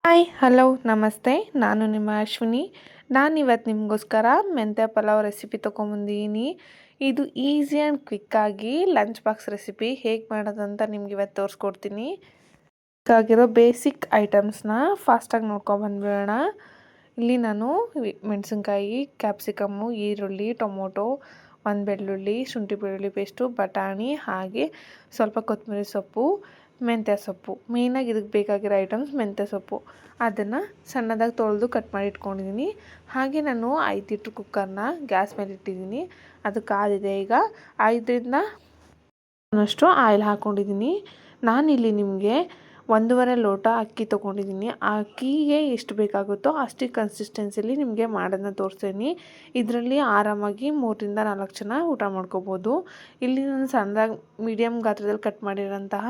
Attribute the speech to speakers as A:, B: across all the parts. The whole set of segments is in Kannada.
A: ಹಾಯ್ ಹಲೋ ನಮಸ್ತೆ. ನಾನು ನಿಮ್ಮ ಅಶ್ವಿನಿ. ನಾನಿವತ್ತು ನಿಮಗೋಸ್ಕರ ಮೆಂತ್ಯ ಪಲಾವ್ ರೆಸಿಪಿ ತೊಗೊಂಬಂದಿದ್ದೀನಿ. ಇದು ಈಸಿ ಆ್ಯಂಡ್ ಕ್ವಿಕ್ಕಾಗಿ ಲಂಚ್ ಬಾಕ್ಸ್ ರೆಸಿಪಿ ಹೇಗೆ ಮಾಡೋದು ಅಂತ ನಿಮ್ಗೆ ಇವತ್ತು ತೋರಿಸ್ಕೊಡ್ತೀನಿ. ಬೇಕಾಗಿರೋ ಬೇಸಿಕ್ ಐಟಮ್ಸ್ನ ಫಾಸ್ಟಾಗಿ ನೋಡ್ಕೊಂಬಂದ್ಬಿಡೋಣ. ಇಲ್ಲಿ ನಾನು ಮೆಣಸಿನ್ಕಾಯಿ, ಕ್ಯಾಪ್ಸಿಕಮ್ಮು, ಈರುಳ್ಳಿ, ಟೊಮೊಟೊ, ಒಂದು ಬೆಳ್ಳುಳ್ಳಿ, ಶುಂಠಿ ಬೆಳ್ಳುಳ್ಳಿ ಪೇಸ್ಟು, ಬಟಾಣಿ, ಹಾಗೆ ಸ್ವಲ್ಪ ಕೊತ್ತಂಬರಿ ಸೊಪ್ಪು, ಮೆಂತ್ಯ ಸೊಪ್ಪು. ಮೇಯ್ನಾಗಿ ಇದಕ್ಕೆ ಬೇಕಾಗಿರೋ ಐಟಮ್ಸ್ ಮೆಂತ್ಯ ಸೊಪ್ಪು. ಅದನ್ನು ಸಣ್ಣದಾಗಿ ತೊಳೆದು ಕಟ್ ಮಾಡಿ ಇಟ್ಕೊಂಡಿದ್ದೀನಿ. ಹಾಗೆ ನಾನು 5 ಲೀಟ್ರ್ ಕುಕ್ಕರ್ನ ಗ್ಯಾಸ್ ಮೇಲೆ ಇಟ್ಟಿದ್ದೀನಿ. ಅದು ಕಾದಿದೆ. ಈಗ 5ರಿಂದ ಅಷ್ಟು ಆಯಿಲ್ ಹಾಕ್ಕೊಂಡಿದ್ದೀನಿ. ನಾನಿಲ್ಲಿ ನಿಮಗೆ 1.5 ಲೋಟ ಅಕ್ಕಿ ತೊಗೊಂಡಿದ್ದೀನಿ. ಆ ಅಕ್ಕಿಗೆ ಎಷ್ಟು ಬೇಕಾಗುತ್ತೋ ಅಷ್ಟು ಕನ್ಸಿಸ್ಟೆನ್ಸಿಲಿ ನಿಮಗೆ ಮಾಡೋದನ್ನ ತೋರಿಸ್ತೀನಿ. ಇದರಲ್ಲಿ ಆರಾಮಾಗಿ 3ರಿಂದ 4 ಜನ ಊಟ ಮಾಡ್ಕೋಬೋದು. ಇಲ್ಲಿ ನಾನು ಸಣ್ಣದಾಗಿ ಮೀಡಿಯಮ್ ಗಾತ್ರದಲ್ಲಿ ಕಟ್ ಮಾಡಿರೋಂತಹ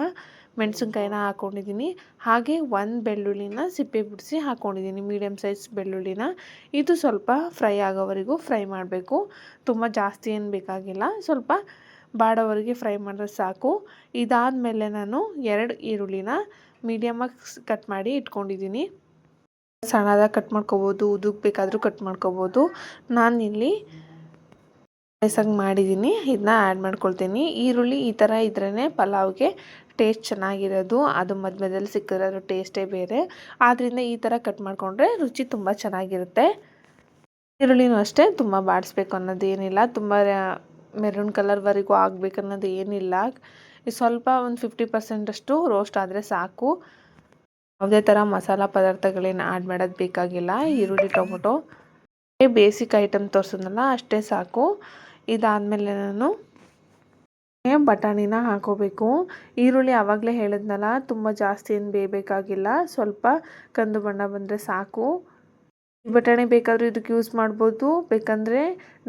A: ಮೆಣಸಿನ್ಕಾಯಿನ ಹಾಕ್ಕೊಂಡಿದ್ದೀನಿ. ಹಾಗೆ 1 ಬೆಳ್ಳುಳ್ಳಿನ ಸಿಪ್ಪೆ ಬಿಡಿಸಿ ಹಾಕ್ಕೊಂಡಿದ್ದೀನಿ, ಮೀಡಿಯಮ್ ಸೈಜ್ ಬೆಳ್ಳುಳ್ಳಿನ. ಇದು ಸ್ವಲ್ಪ ಫ್ರೈ ಆಗೋವರೆಗೂ ಫ್ರೈ ಮಾಡಬೇಕು. ತುಂಬ ಜಾಸ್ತಿ ಏನು ಬೇಕಾಗಿಲ್ಲ, ಸ್ವಲ್ಪ ಬಾಡೋವರೆಗೆ ಫ್ರೈ ಮಾಡಿದ್ರೆ ಸಾಕು. ಇದಾದಮೇಲೆ ನಾನು 2 ಈರುಳ್ಳಿನ ಮೀಡಿಯಮಾಗಿ ಕಟ್ ಮಾಡಿ ಇಟ್ಕೊಂಡಿದ್ದೀನಿ. ಸಣ್ಣದಾಗಿ ಕಟ್ ಮಾಡ್ಕೋಬೋದು, ಉದ್ದಕ್ಕೆ ಬೇಕಾದರೂ ಕಟ್ ಮಾಡ್ಕೋಬೋದು. ನಾನಿಲ್ಲಿ ಸ್ಲೈಸಾಗಿ ಮಾಡಿದ್ದೀನಿ. ಇದನ್ನ ಆ್ಯಡ್ ಮಾಡ್ಕೊಳ್ತೀನಿ. ಈರುಳ್ಳಿ ಈ ಥರ ಇದ್ರೇ ಪಲಾವ್ಗೆ ಟೇಸ್ಟ್ ಚೆನ್ನಾಗಿರೋದು. ಅದು ಮಧ್ಯದಲ್ಲಿ ಸಿಕ್ಕಿದ್ರೆ ಅದ್ರ ಟೇಸ್ಟೇ ಬೇರೆ. ಆದ್ದರಿಂದ ಈ ಥರ ಕಟ್ ಮಾಡಿಕೊಂಡ್ರೆ ರುಚಿ ತುಂಬ ಚೆನ್ನಾಗಿರುತ್ತೆ. ಈರುಳ್ಳಿನೂ ಅಷ್ಟೇ ತುಂಬ ಬಾಡಿಸ್ಬೇಕು ಅನ್ನೋದೇನಿಲ್ಲ, ತುಂಬ ಮೆರೂನ್ ಕಲರ್ವರೆಗೂ ಆಗಬೇಕನ್ನೋದು ಏನಿಲ್ಲ. ಸ್ವಲ್ಪ ಒಂದು 50% ರೋಸ್ಟ್ ಆದರೆ ಸಾಕು. ಯಾವುದೇ ಥರ ಮಸಾಲ ಪದಾರ್ಥಗಳೇನು ಆ್ಯಡ್ ಮಾಡೋದು ಬೇಕಾಗಿಲ್ಲ. ಈರುಳ್ಳಿ, ಟೊಮೊಟೊ ಬೇಸಿಕ್ ಐಟಮ್ ತೋರಿಸಿದ್ನಲ್ಲ ಅಷ್ಟೇ ಸಾಕು. ಇದಾದಮೇಲೆ ನಾನು ಬಟಾಣಿನ ಹಾಕೋಬೇಕು. ಈರುಳ್ಳಿ ಆವಾಗಲೇ ಹೇಳಿದ್ನಲ್ಲ, ತುಂಬ ಜಾಸ್ತಿ ಏನು ಬೇಯಬೇಕಾಗಿಲ್ಲ, ಸ್ವಲ್ಪ ಕಂದು ಬಣ್ಣ ಬಂದರೆ ಸಾಕು. ಈ ಬಟಾಣಿ ಬೇಕಾದರೂ ಇದಕ್ಕೆ ಯೂಸ್ ಮಾಡ್ಬೋದು, ಬೇಕಂದರೆ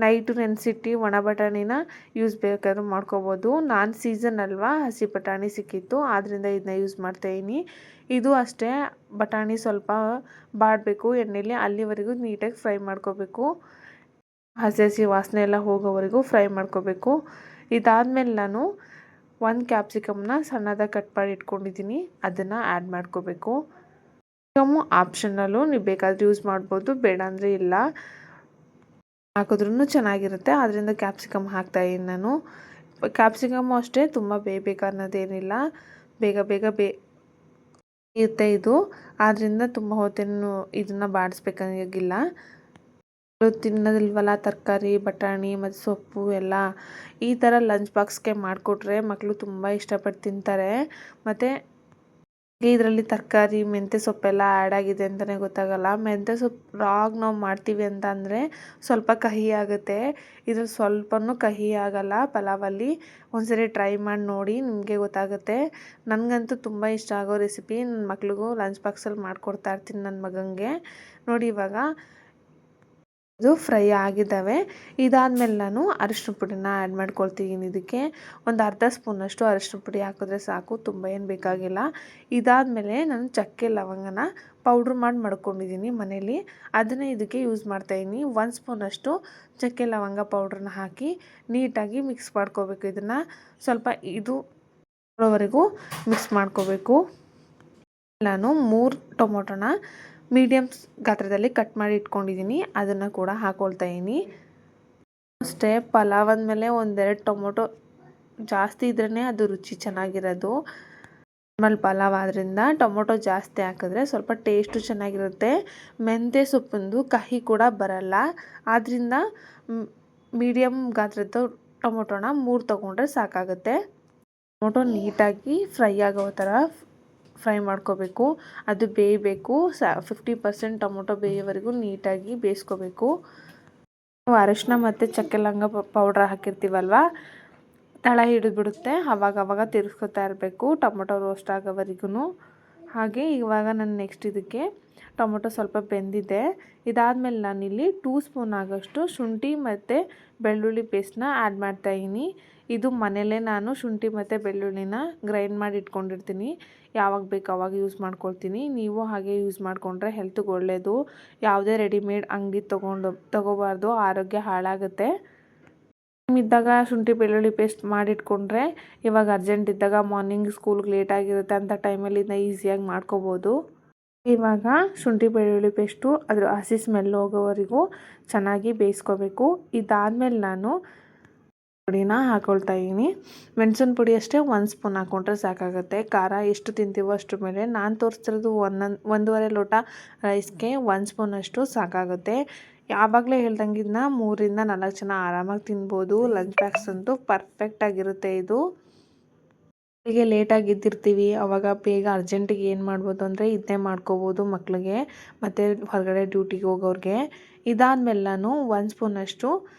A: ನೈಟು ನೆನೆಸಿಟ್ಟು ಒಣ ಬಟಾಣಿನ ಯೂಸ್ ಬೇಕಾದ್ರೂ ಮಾಡ್ಕೋಬೋದು. ನಾನು ಸೀಸನ್ ಅಲ್ವಾ, ಹಸಿ ಬಟಾಣಿ ಸಿಕ್ಕಿತ್ತು, ಆದ್ದರಿಂದ ಇದನ್ನ ಯೂಸ್ ಮಾಡ್ತಾಯಿದ್ದೀನಿ. ಇದು ಅಷ್ಟೇ, ಬಟಾಣಿ ಸ್ವಲ್ಪ ಬಾಡಬೇಕು ಎಣ್ಣೆಲಿ, ಅಲ್ಲಿವರೆಗೂ ನೀಟಾಗಿ ಫ್ರೈ ಮಾಡ್ಕೋಬೇಕು. ಹಸಿ ವಾಸನೆ ಎಲ್ಲ ಹೋಗೋವರೆಗೂ ಫ್ರೈ ಮಾಡ್ಕೋಬೇಕು. ಇದಾದಮೇಲೆ ನಾನು 1 ಕ್ಯಾಪ್ಸಿಕಮ್ನ ಸಣ್ಣದಾಗಿ ಕಟ್ ಮಾಡಿ ಇಟ್ಕೊಂಡಿದ್ದೀನಿ, ಅದನ್ನು ಆ್ಯಡ್ ಮಾಡ್ಕೋಬೇಕು. ಕ್ಯಾಪ್ಸಿಕಮ್ಮು ಆಪ್ಷನಲ್ಲು, ನೀವು ಬೇಕಾದರೆ ಯೂಸ್ ಮಾಡ್ಬೋದು, ಬೇಡ ಅಂದರೆ ಇಲ್ಲ, ಹಾಕಿದ್ರೂ ಚೆನ್ನಾಗಿರುತ್ತೆ. ಆದ್ದರಿಂದ ಕ್ಯಾಪ್ಸಿಕಮ್ ಹಾಕ್ತಾಯಿದ್ದೀನಿ ನಾನು. ಕ್ಯಾಪ್ಸಿಕಮ್ಮು ಅಷ್ಟೇ ತುಂಬ ಬೇಯಬೇಕು ಅನ್ನೋದೇನಿಲ್ಲ, ಬೇಗ ಬೇಯುತ್ತೆ ಇದು. ಆದ್ದರಿಂದ ತುಂಬ ಹೊತ್ತೇನು ಇದನ್ನು ಬಾಡಿಸ್ಬೇಕಾಗಿಲ್ಲ. ತಿನ್ನೋದಿಲ್ವಲ್ಲ ತರಕಾರಿ, ಬಟಾಣಿ ಮತ್ತು ಸೊಪ್ಪು ಎಲ್ಲ, ಈ ಥರ ಲಂಚ್ ಬಾಕ್ಸ್ಗೆ ಮಾಡಿಕೊಟ್ರೆ ಮಕ್ಕಳು ತುಂಬ ಇಷ್ಟಪಟ್ಟು ತಿಂತಾರೆ. ಮತ್ತು ಇದರಲ್ಲಿ ತರಕಾರಿ, ಮೆಂತ್ಯ ಸೊಪ್ಪೆಲ್ಲ ಆ್ಯಡ್ ಆಗಿದೆ ಅಂತಲೇ ಗೊತ್ತಾಗಲ್ಲ. ಮೆಂತ್ಯ ಸೊಪ್ಪು ರಾಗಿ ನಾವು ಮಾಡ್ತೀವಿ ಅಂತ ಅಂದರೆ ಸ್ವಲ್ಪ ಕಹಿ ಆಗುತ್ತೆ. ಇದ್ರಲ್ಲಿ ಸ್ವಲ್ಪನೂ ಕಹಿ ಆಗಲ್ಲ ಪಲಾವಲ್ಲಿ. ಒಂದ್ಸರಿ ಟ್ರೈ ಮಾಡಿ ನೋಡಿ, ನಿಮಗೆ ಗೊತ್ತಾಗುತ್ತೆ. ನನಗಂತೂ ತುಂಬ ಇಷ್ಟ ಆಗೋ ರೆಸಿಪಿ. ನನ್ನ ಮಕ್ಳಿಗೂ ಲಂಚ್ ಬಾಕ್ಸಲ್ಲಿ ಮಾಡಿಕೊಡ್ತಾ ಇರ್ತೀನಿ ನನ್ನ ಮಗನಿಗೆ. ನೋಡಿ, ಇವಾಗ ಇದು ಫ್ರೈ ಆಗಿದ್ದಾವೆ. ಇದಾದಮೇಲೆ ನಾನು ಅರಿಶಿನ ಪುಡಿನ ಆ್ಯಡ್ ಮಾಡ್ಕೊಳ್ತೀನಿ. ಇದಕ್ಕೆ ಒಂದು ಅರ್ಧ ಸ್ಪೂನಷ್ಟು ಅರಿಶಿನ ಪುಡಿ ಹಾಕಿದ್ರೆ ಸಾಕು, ತುಂಬ ಏನು ಬೇಕಾಗಿಲ್ಲ. ಇದಾದಮೇಲೆ ನಾನು ಚಕ್ಕೆ ಲವಂಗನ ಪೌಡ್ರ್ ಮಾಡಿ ಮಾಡ್ಕೊಂಡಿದ್ದೀನಿ ಮನೇಲಿ, ಅದನ್ನೇ ಇದಕ್ಕೆ ಯೂಸ್ ಮಾಡ್ತಾಯಿದ್ದೀನಿ. 1 ಸ್ಪೂನಷ್ಟು ಚಕ್ಕೆ ಲವಂಗ ಪೌಡ್ರನ್ನ ಹಾಕಿ ನೀಟಾಗಿ ಮಿಕ್ಸ್ ಮಾಡ್ಕೋಬೇಕು. ಇದನ್ನು ಸ್ವಲ್ಪ ಇದು ಬರೋವರೆಗೂ ಮಿಕ್ಸ್ ಮಾಡ್ಕೋಬೇಕು. ನಾನು 3 ಟೊಮೊಟೊನ ಮೀಡಿಯಮ್ ಗಾತ್ರದಲ್ಲಿ ಕಟ್ ಮಾಡಿ ಇಟ್ಕೊಂಡಿದ್ದೀನಿ, ಅದನ್ನು ಕೂಡ ಹಾಕ್ಕೊಳ್ತಾಯಿದ್ದೀನಿ. ಅಷ್ಟೇ, ಪಲಾವ್ ಅಂದಮೇಲೆ 1-2 ಟೊಮೊಟೊ ಜಾಸ್ತಿ ಇದ್ರೇ ಅದು ರುಚಿ ಚೆನ್ನಾಗಿರೋದು. ನಾರ್ಮಲ್ ಪಲಾವ್ ಆದ್ದರಿಂದ ಟೊಮೊಟೊ ಜಾಸ್ತಿ ಹಾಕಿದ್ರೆ ಸ್ವಲ್ಪ ಟೇಸ್ಟು ಚೆನ್ನಾಗಿರುತ್ತೆ. ಮೆಂತ್ಯ ಸೊಪ್ಪಿಂದು ಕಹಿ ಕೂಡ ಬರಲ್ಲ. ಆದ್ದರಿಂದ ಮೀಡಿಯಮ್ ಗಾತ್ರದ ಟೊಮೊಟೊನ 3 ತೊಗೊಂಡ್ರೆ ಸಾಕಾಗುತ್ತೆ. ಟೊಮೊಟೊ ನೀಟಾಗಿ ಫ್ರೈ ಆಗೋ ಥರ ಫ್ರೈ ಮಾಡ್ಕೋಬೇಕು. ಅದು ಬೇಯಬೇಕು. 50% ಟೊಮೊಟೊ ಬೇಯೋವರೆಗೂ ನೀಟಾಗಿ ಬೇಯಿಸ್ಕೋಬೇಕು. ನಾವು ಅರಿಶಿನ ಮತ್ತು ಚಕ್ಕೆ ಲವಂಗ ಪೌಡ್ರ್ ಹಾಕಿರ್ತೀವಲ್ವ, ತಳ ಹಿಡಿದ್ಬಿಡುತ್ತೆ. ಆವಾಗ ತಿರ್ಸ್ಕೊತಾ ಇರಬೇಕು ಟೊಮೊಟೊ ರೋಸ್ಟ್ ಆಗೋವರೆಗೂ. ಹಾಗೆ ಇವಾಗ ನಾನು ನೆಕ್ಸ್ಟ್ ಇದಕ್ಕೆ ಟೊಮೊಟೊ ಸ್ವಲ್ಪ ಬೆಂದಿದೆ. ಇದಾದಮೇಲೆ ನಾನಿಲ್ಲಿ 2 ಸ್ಪೂನ್ ಆಗೋಷ್ಟು ಶುಂಠಿ ಮತ್ತು ಬೆಳ್ಳುಳ್ಳಿ ಪೇಸ್ಟ್ನ ಆ್ಯಡ್ ಮಾಡ್ತಾಯಿದ್ದೀನಿ. ಇದು ಮನೆಯಲ್ಲೇ ನಾನು ಶುಂಠಿ ಮತ್ತು ಬೆಳ್ಳುಳ್ಳಿನ ಗ್ರೈಂಡ್ ಮಾಡಿ ಇಟ್ಕೊಂಡಿರ್ತೀನಿ. ಯಾವಾಗ ಬೇಕು ಆವಾಗ ಯೂಸ್ ಮಾಡ್ಕೊಳ್ತೀನಿ. ನೀವು ಹಾಗೆ ಯೂಸ್ ಮಾಡಿಕೊಂಡ್ರೆ ಹೆಲ್ತ್ಗೆ ಒಳ್ಳೆಯದು. ಯಾವುದೇ ರೆಡಿಮೇಡ್ ಅಂಗಡಿ ತೊಗೋಬಾರ್ದು, ಆರೋಗ್ಯ ಹಾಳಾಗುತ್ತೆ. ಇದ್ದಾಗ ಶುಂಠಿ ಬೆಳ್ಳುಳ್ಳಿ ಪೇಸ್ಟ್ ಮಾಡಿಟ್ಕೊಂಡ್ರೆ, ಇವಾಗ ಅರ್ಜೆಂಟ್ ಇದ್ದಾಗ ಮಾರ್ನಿಂಗ್ ಸ್ಕೂಲ್ಗೆ ಲೇಟ್ ಆಗಿರುತ್ತೆ ಅಂತ ಟೈಮಲ್ಲಿ ಇದನ್ನ ಈಸಿಯಾಗಿ ಮಾಡ್ಕೋಬೋದು. ಇವಾಗ ಶುಂಠಿ ಬೆಳ್ಳುಳ್ಳಿ ಪೇಸ್ಟು ಅದ್ರ ಹಸಿ ಸ್ಮೆಲ್ ಹೋಗೋವರೆಗೂ ಚೆನ್ನಾಗಿ ಬೇಯಿಸ್ಕೋಬೇಕು. ಇದಾದಮೇಲೆ ನಾನು ಪುಡಿನ ಹಾಕ್ಕೊಳ್ತಾ ಇದ್ದೀನಿ. ಮೆಣಸಿನ ಪುಡಿ ಅಷ್ಟೇ 1 ಸ್ಪೂನ್ ಹಾಕ್ಕೊಂಡ್ರೆ ಸಾಕಾಗುತ್ತೆ. ಖಾರ ಎಷ್ಟು ತಿಂತೀವೋ ಅಷ್ಟ್ರ ಮೇಲೆ. ನಾನು ತೋರಿಸ್ತಿರೋದು 1.5 ಲೋಟ ರೈಸ್ಗೆ 1 ಸ್ಪೂನಷ್ಟು ಸಾಕಾಗುತ್ತೆ. ಯಾವಾಗಲೇ ಹೇಳ್ದಂಗೆ ಇದನ್ನ 3ರಿಂದ 4 ಜನ ಆರಾಮಾಗಿ ತಿನ್ಬೋದು. ಲಂಚ್ ಬಾಕ್ಸ್ ಅಂತೂ ಪರ್ಫೆಕ್ಟಾಗಿರುತ್ತೆ ಇದು. ಬೆಳಿಗ್ಗೆ ಲೇಟಾಗಿ ಎದ್ದಿರ್ತೀವಿ, ಅವಾಗ ಬೇಗ ಅರ್ಜೆಂಟಿಗೆ ಏನು ಮಾಡ್ಬೋದು ಅಂದರೆ ಇದನ್ನೇ ಮಾಡ್ಕೋಬೋದು ಮಕ್ಕಳಿಗೆ ಮತ್ತು ಹೊರಗಡೆ ಡ್ಯೂಟಿಗೆ ಹೋಗೋರಿಗೆ. ಇದಾದಮೇಲೆ ನಾನು 1 ಸ್ಪೂನಷ್ಟು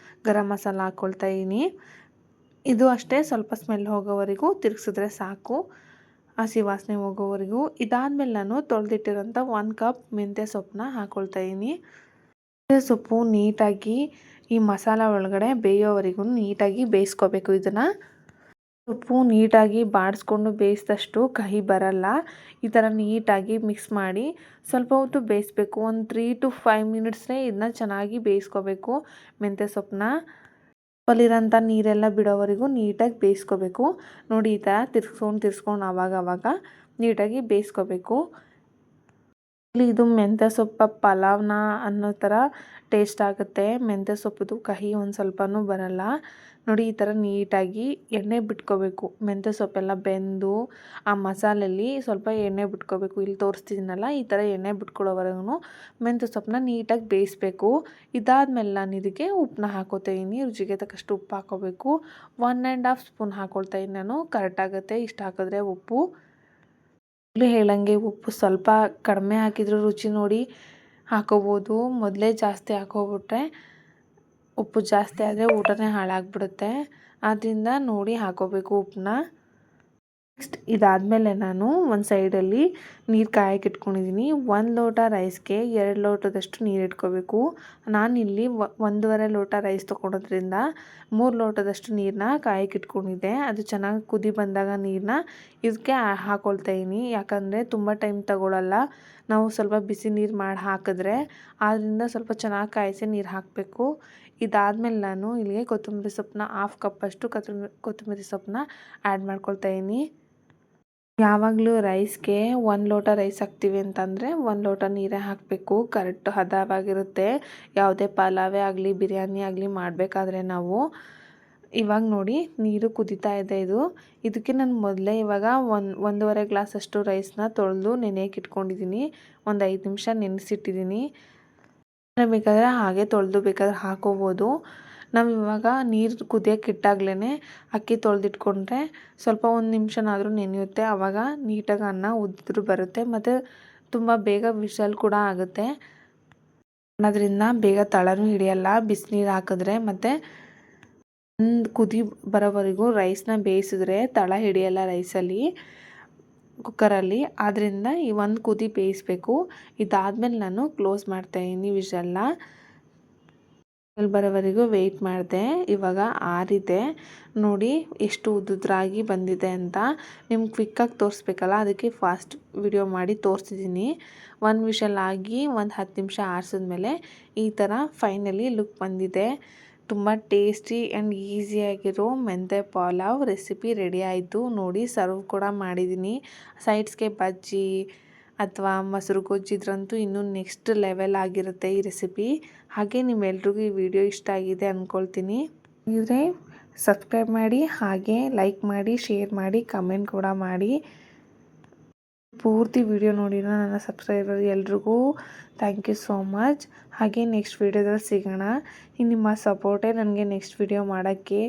A: ಗರಂ ಮಸಾಲ ಹಾಕ್ಕೊಳ್ತಾ ಇದ್ದೀನಿ. ಇದು ಅಷ್ಟೇ ಸ್ವಲ್ಪ ಸ್ಮೆಲ್ ಹೋಗೋವರೆಗೂ ತಿರುಗಿಸಿದ್ರೆ ಸಾಕು, ಹಸಿ ವಾಸನೆ ಹೋಗೋವರೆಗೂ. ಇದಾದಮೇಲೆ ನಾನು ತೊಳೆದಿಟ್ಟಿರೋಂಥ 1 ಕಪ್ ಮೆಂತ್ಯ ಸೊಪ್ಪನ್ನ ಹಾಕ್ಕೊಳ್ತಾ ಇದ್ದೀನಿ. ಮೆಂತ್ಯ ಸೊಪ್ಪು ನೀಟಾಗಿ ಈ ಮಸಾಲ ಒಳಗಡೆ ಬೇಯೋವರೆಗೂ ನೀಟಾಗಿ ಬೇಯಿಸ್ಕೋಬೇಕು. ಇದನ್ನು ಸೊಪ್ಪು ನೀಟಾಗಿ ಬಾಡಿಸ್ಕೊಂಡು ಬೇಯಿಸಿದಷ್ಟು ಕಹಿ ಬರಲ್ಲ. ಈ ಥರ ನೀಟಾಗಿ ಮಿಕ್ಸ್ ಮಾಡಿ ಸ್ವಲ್ಪ ಹೊತ್ತು ಬೇಯಿಸ್ಬೇಕು. ಒಂದು 3 to 5 ಮಿನಿಟ್ಸ್ನೇ ಇದನ್ನ ಚೆನ್ನಾಗಿ ಬೇಯಿಸ್ಕೋಬೇಕು. ಮೆಂತ್ಯ ಸೊಪ್ಪನ್ನ ಅಲ್ಲಿರೋಂಥ ನೀರೆಲ್ಲ ಬಿಡೋವರೆಗೂ ನೀಟಾಗಿ ಬೇಯಿಸ್ಕೋಬೇಕು. ನೋಡಿ, ಈ ಥರ ತಿರ್ಸ್ಕೊಂಡು ಆವಾಗ ನೀಟಾಗಿ ಬೇಯಿಸ್ಕೋಬೇಕು. ಇದು ಮೆಂತ್ಯ ಸೊಪ್ಪು ಪಲಾವ್ನ ಅನ್ನೋ ಥರ ಟೇಸ್ಟ್ ಆಗುತ್ತೆ. ಮೆಂತ್ಯ ಸೊಪ್ಪುದು ಕಹಿ ಒಂದು ಸ್ವಲ್ಪನೂ ಬರಲ್ಲ. ನೋಡಿ, ಈ ಥರ ನೀಟಾಗಿ ಎಣ್ಣೆ ಬಿಟ್ಕೋಬೇಕು. ಮೆಂತ್ಯ ಸೊಪ್ಪೆಲ್ಲ ಬೆಂದು ಆ ಮಸಾಲೆಯಲ್ಲಿ ಸ್ವಲ್ಪ ಎಣ್ಣೆ ಬಿಟ್ಕೋಬೇಕು. ಇಲ್ಲಿ ತೋರಿಸ್ತಿದ್ದೀನಲ್ಲ, ಈ ಥರ ಎಣ್ಣೆ ಬಿಟ್ಕೊಳ್ಳೋವರೆಗೂ ಮೆಂತ್ಯ ಸೊಪ್ಪನ್ನ ನೀಟಾಗಿ ಬೇಯಿಸ್ಬೇಕು. ಇದಾದಮೇಲೆ ನಾನು ಇದಕ್ಕೆ ಉಪ್ಪನ್ನ ಹಾಕ್ಕೋತಾ ಇದ್ದೀನಿ. ರುಚಿಗೆ ತಕ್ಕಷ್ಟು ಉಪ್ಪು ಹಾಕ್ಕೋಬೇಕು. 1.5 ಸ್ಪೂನ್ ಹಾಕ್ಕೊಳ್ತಾ ಇದ್ದೀನಿ ನಾನು. ಕರೆಕ್ಟಾಗುತ್ತೆ ಇಷ್ಟು ಹಾಕಿದ್ರೆ ಉಪ್ಪು. ಇಲ್ಲಿ ಹೇಳಂಗೆ ಉಪ್ಪು ಸ್ವಲ್ಪ ಕಡಿಮೆ ಹಾಕಿದ್ರು ರುಚಿ ನೋಡಿ ಹಾಕೋಬೋದು. ಮೊದಲೇ ಜಾಸ್ತಿ ಹಾಕೋಬಿಟ್ರೆ ಉಪ್ಪು ಜಾಸ್ತಿ ಆದರೆ ಊಟನೇ ಹಾಳಾಗ್ಬಿಡುತ್ತೆ. ಆದ್ದರಿಂದ ನೋಡಿ ಹಾಕೋಬೇಕು ಉಪ್ಪನ್ನ. ನೆಕ್ಸ್ಟ್ ಇದಾದಮೇಲೆ ನಾನು ಒಂದು ಸೈಡಲ್ಲಿ ನೀರು ಕಾಯಕ್ಕೆ ಇಟ್ಕೊಂಡಿದ್ದೀನಿ. 1 ಲೋಟ ರೈಸ್ಗೆ 2 ಲೋಟದಷ್ಟು ನೀರು ಇಟ್ಕೋಬೇಕು. ನಾನಿಲ್ಲಿ 1.5 ಲೋಟ ರೈಸ್ ತೊಗೊಳೋದ್ರಿಂದ 3 ಲೋಟದಷ್ಟು ನೀರನ್ನ ಕಾಯಕ್ಕೆ ಇಟ್ಕೊಂಡಿದ್ದೆ. ಅದು ಚೆನ್ನಾಗಿ ಕುದಿ ಬಂದಾಗ ನೀರನ್ನ ಇದಕ್ಕೆ ಹಾಕ್ಕೊಳ್ತಾ ಇದ್ದೀನಿ. ಯಾಕಂದರೆ ತುಂಬ ಟೈಮ್ ತಗೊಳ್ಳಲ್ಲ. ನಾವು ಸ್ವಲ್ಪ ಬಿಸಿ ನೀರು ಮಾಡಿ ಹಾಕಿದ್ರೆ ಆದ್ದರಿಂದ ಸ್ವಲ್ಪ ಚೆನ್ನಾಗಿ ಕಾಯಿಸಿ ನೀರು ಹಾಕಬೇಕು. ಇದಾದಮೇಲೆ ನಾನು ಇಲ್ಲಿಗೆ ಕೊತ್ತಂಬರಿ ಸೊಪ್ಪನ್ನ 1/2 ಕಪ್ಪಷ್ಟು ಕೊತ್ತಂಬರಿ ಸೊಪ್ಪನ್ನ ಆ್ಯಡ್ ಮಾಡ್ಕೊಳ್ತಾ ಇದ್ದೀನಿ. ಯಾವಾಗಲೂ ರೈಸ್ಗೆ 1 ಲೋಟ ರೈಸ್ ಹಾಕ್ತೀವಿ ಅಂತಂದರೆ 1 ಲೋಟ ನೀರೇ ಹಾಕಬೇಕು. ಕರೆಕ್ಟ್ ಹದವಾಗಿರುತ್ತೆ. ಯಾವುದೇ ಪಲಾವೇ ಆಗಲಿ ಬಿರಿಯಾನಿ ಆಗಲಿ ಮಾಡಬೇಕಾದ್ರೆ ನಾವು. ಇವಾಗ ನೋಡಿ ನೀರು ಕುದೀತಾ ಇದೆ. ಇದಕ್ಕೆ ನಾನು ಮೊದಲೇ ಇವಾಗ 1.5 ಗ್ಲಾಸಷ್ಟು ರೈಸ್ನ ತೊಳೆದು ನೆನೆಯಕ್ಕೆ ಇಟ್ಕೊಂಡಿದ್ದೀನಿ. ಒಂದು 5 ನಿಮಿಷ ನೆನೆಸಿಟ್ಟಿದ್ದೀನಿ. ಬೇಕಾದರೆ ಹಾಗೆ ತೊಳೆದು ಬೇಕಾದ್ರೆ ಹಾಕೋಬೋದು. ನಾವು ಇವಾಗ ನೀರು ಕುದಿಯೋಕ್ಕೆ ಇಟ್ಟಾಗ್ಲೇ ಅಕ್ಕಿ ತೊಳೆದಿಟ್ಕೊಂಡ್ರೆ ಸ್ವಲ್ಪ 1 ನಿಮಿಷನಾದರೂ ನೆನೆಯುತ್ತೆ. ಆವಾಗ ನೀಟಾಗಿ ಅನ್ನ ಉದ್ದರೂ ಬರುತ್ತೆ ಮತ್ತು ತುಂಬ ಬೇಗ ವಿಷಲ್ ಕೂಡ ಆಗುತ್ತೆ. ಅದರಿಂದ ಬೇಗ ತಳನೂ ಹಿಡಿಯಲ್ಲ ಬಿಸಿನೀರು ಹಾಕಿದ್ರೆ. ಮತ್ತು ಒಂದು ಕುದಿ ಬರೋವರೆಗೂ ರೈಸ್ನ ಬೇಯಿಸಿದ್ರೆ ತಳ ಹಿಡಿಯಲ್ಲ ರೈಸಲ್ಲಿ, ಕುಕ್ಕರಲ್ಲಿ. ಆದ್ದರಿಂದ ಈ ಒಂದು ಕುದಿ ಬೇಯಿಸಬೇಕು. ಇದಾದಮೇಲೆ ನಾನು ಕ್ಲೋಸ್ ಮಾಡ್ತಾಯಿದ್ದೀನಿ ವಿಷಲ್ನ. ಬರೋವರೆಗೂ ವೆಯ್ಟ್ ಮಾಡಿದೆ. ಇವಾಗ ಆರಿದೆ. ನೋಡಿ ಎಷ್ಟು ಉದ್ದುದ್ರಾಗಿ ಬಂದಿದೆ ಅಂತ. ನಿಮ್ಗೆ ಕ್ವಿಕ್ಕಾಗಿ ತೋರಿಸ್ಬೇಕಲ್ಲ, ಅದಕ್ಕೆ ಫಾಸ್ಟ್ ವಿಡಿಯೋ ಮಾಡಿ ತೋರಿಸಿದ್ದೀನಿ. 1 ವಿಷಲ್ ಆಗಿ ಒಂದು 10 ನಿಮಿಷ ಆರಿಸಿದ್ಮೇಲೆ ಈ ಥರ ಫೈನಲಿ ಲುಕ್ ಬಂದಿದೆ. ತುಂಬ ಟೇಸ್ಟಿ ಆ್ಯಂಡ್ ಈಸಿಯಾಗಿರೋ ಮೆಂತ್ಯ ಪಲಾವ್ ರೆಸಿಪಿ ರೆಡಿ ಆಯಿತು. ನೋಡಿ, ಸರ್ವ್ ಕೂಡ ಮಾಡಿದ್ದೀನಿ. ಸೈಡ್ಸ್ಗೆ ಬಜ್ಜಿ ಅಥವಾ ಮೊಸರು ಗೊಜ್ಜಿದ್ರಂತೂ ಇನ್ನೂ ನೆಕ್ಸ್ಟ್ ಲೆವೆಲ್ ಆಗಿರುತ್ತೆ ಈ ರೆಸಿಪಿ. ಹಾಗೆ ನಿಮ್ಮೆಲ್ರಿಗೂ ಈ ವಿಡಿಯೋ ಇಷ್ಟ ಆಗಿದೆ ಅಂದ್ಕೊಳ್ತೀನಿ. ಇದ್ರೆ ಸಬ್ಸ್ಕ್ರೈಬ್ ಮಾಡಿ, ಹಾಗೆ ಲೈಕ್ ಮಾಡಿ, ಶೇರ್ ಮಾಡಿ, ಕಮೆಂಟ್ ಕೂಡ ಮಾಡಿ. ಪೂರ್ತಿ ವಿಡಿಯೋ ನೋಡಿರೋ ನನ್ನ ಸಬ್ಸ್ಕ್ರೈಬರ್ ಎಲ್ರಿಗೂ ಥ್ಯಾಂಕ್ ಯು ಸೋ ಮಚ್. ಹಾಗೆ ನೆಕ್ಸ್ಟ್ ವಿಡಿಯೋದಲ್ಲಿ ಸಿಗೋಣ. ನಿಮ್ಮ ಸಪೋರ್ಟೇ ನನಗೆ ನೆಕ್ಸ್ಟ್ ವಿಡಿಯೋ ಮಾಡೋಕ್ಕೆ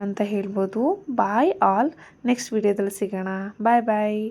A: ಅಂತ ಹೇಳ್ಬೋದು. ಬಾಯ್ ಆಲ್. ನೆಕ್ಸ್ಟ್ ವಿಡಿಯೋದಲ್ಲಿ ಸಿಗೋಣ. ಬಾಯ್ ಬಾಯ್.